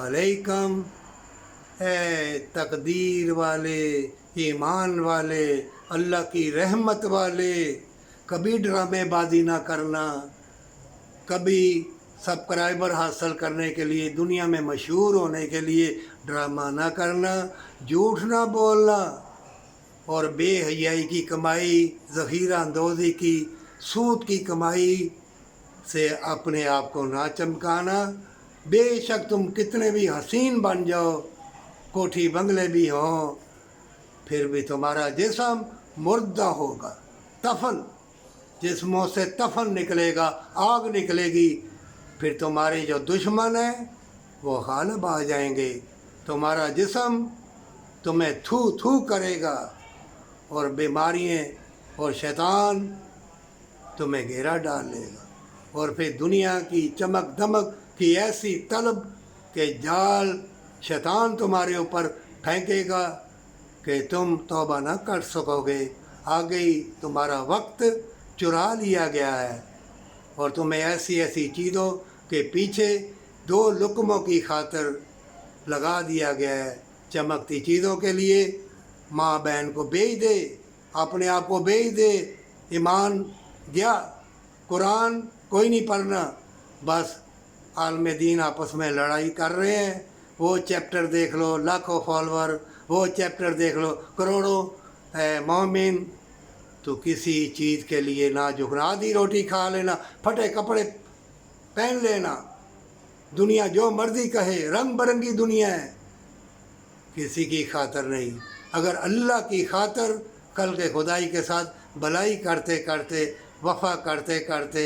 अलैकुम। ए तकदीर वाले, ईमान वाले, अल्लाह की रहमत वाले, कभी ड्रामेबाजी ना करना, कभी सब्सक्राइबर हासिल करने के लिए, दुनिया में मशहूर होने के लिए ड्रामा ना करना, झूठ ना बोलना और बेहयाई की कमाई, ज़ख़ीरा अंदोज़ी की, सूद की कमाई से अपने आप को ना चमकाना। बेशक तुम कितने भी हसीन बन जाओ, कोठी बंगले भी हों, फिर भी तुम्हारा जिस्म मुर्दा होगा, तफन, जिस्मों से तफन निकलेगा, आग निकलेगी। फिर तुम्हारे जो दुश्मन हैं वो गालिब आ जाएंगे, तुम्हारा जिस्म तुम्हें थू थू करेगा और बीमारियाँ और शैतान तुम्हें घेरा डाल लेगा। और फिर दुनिया की चमक दमक की ऐसी तलब के जाल शैतान तुम्हारे ऊपर फेंकेगा कि तुम तौबा न कर सकोगे। आगे ही तुम्हारा वक्त चुरा लिया गया है और तुम्हें ऐसी ऐसी चीज़ों के पीछे दो लुकमों की खातिर लगा दिया गया है। चमकती चीज़ों के लिए माँ बहन को बेच दे, अपने आप को बेच दे, ईमान गया, कुरान कोई नहीं पढ़ना, बस आलम दीन आपस में लड़ाई कर रहे हैं। वो चैप्टर देख लो, लाखों फॉलोअर, वो चैप्टर देख लो, करोड़ों मोमिन। तो किसी चीज़ के लिए ना झुकना, आधी रोटी खा लेना, फटे कपड़े पहन लेना, दुनिया जो मर्जी कहे, रंग बिरंगी दुनिया है, किसी की खातर नहीं। अगर अल्लाह की खातर कल के खुदाई के साथ भलाई करते करते, वफा करते करते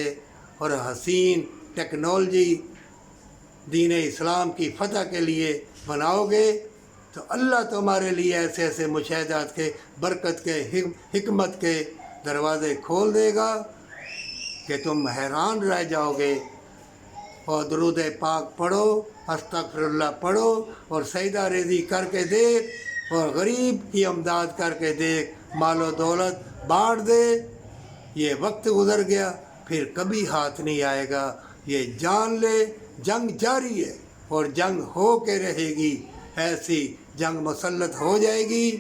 और हसीन टेक्नोलॉजी दीन इस्लाम की फ़तह के लिए बनाओगे तो अल्लाह तुम्हारे लिए ऐसे ऐसे मुशाहिदात के, बरकत के, हिकमत के दरवाज़े खोल देगा कि तुम हैरान रह जाओगे। और दुरूद पाक पढ़ो, अस्तगफिरुल्लाह पढ़ो और सजदा रेज़ी करके देख और गरीब की अमदाद करके देख, मालो दौलत बांट दे। ये वक्त गुज़र गया, फिर कभी हाथ नहीं आएगा। ये जान ले, जंग जारी है और जंग हो के रहेगी। ऐसी जंग मुसल्लत हो जाएगी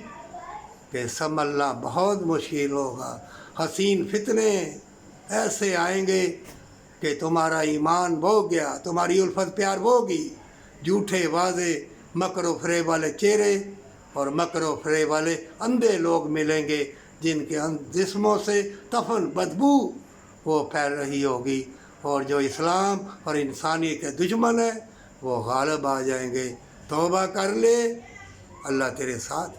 कि संभलना बहुत मुश्किल होगा। हसीन फितने ऐसे आएंगे कि तुम्हारा ईमान बो गया, तुम्हारी उल्फत प्यार बोगी। झूठे वादे, मकर व फरेब वाले चेहरे और मकर व फरेब वाले अंधे लोग मिलेंगे जिनके जिस्मों से तफन बदबू वो फैल रही होगी। और जो इस्लाम और इंसानियत के दुश्मन है वो गालिब आ जाएंगे। तौबा कर ले, अल्लाह तेरे साथ।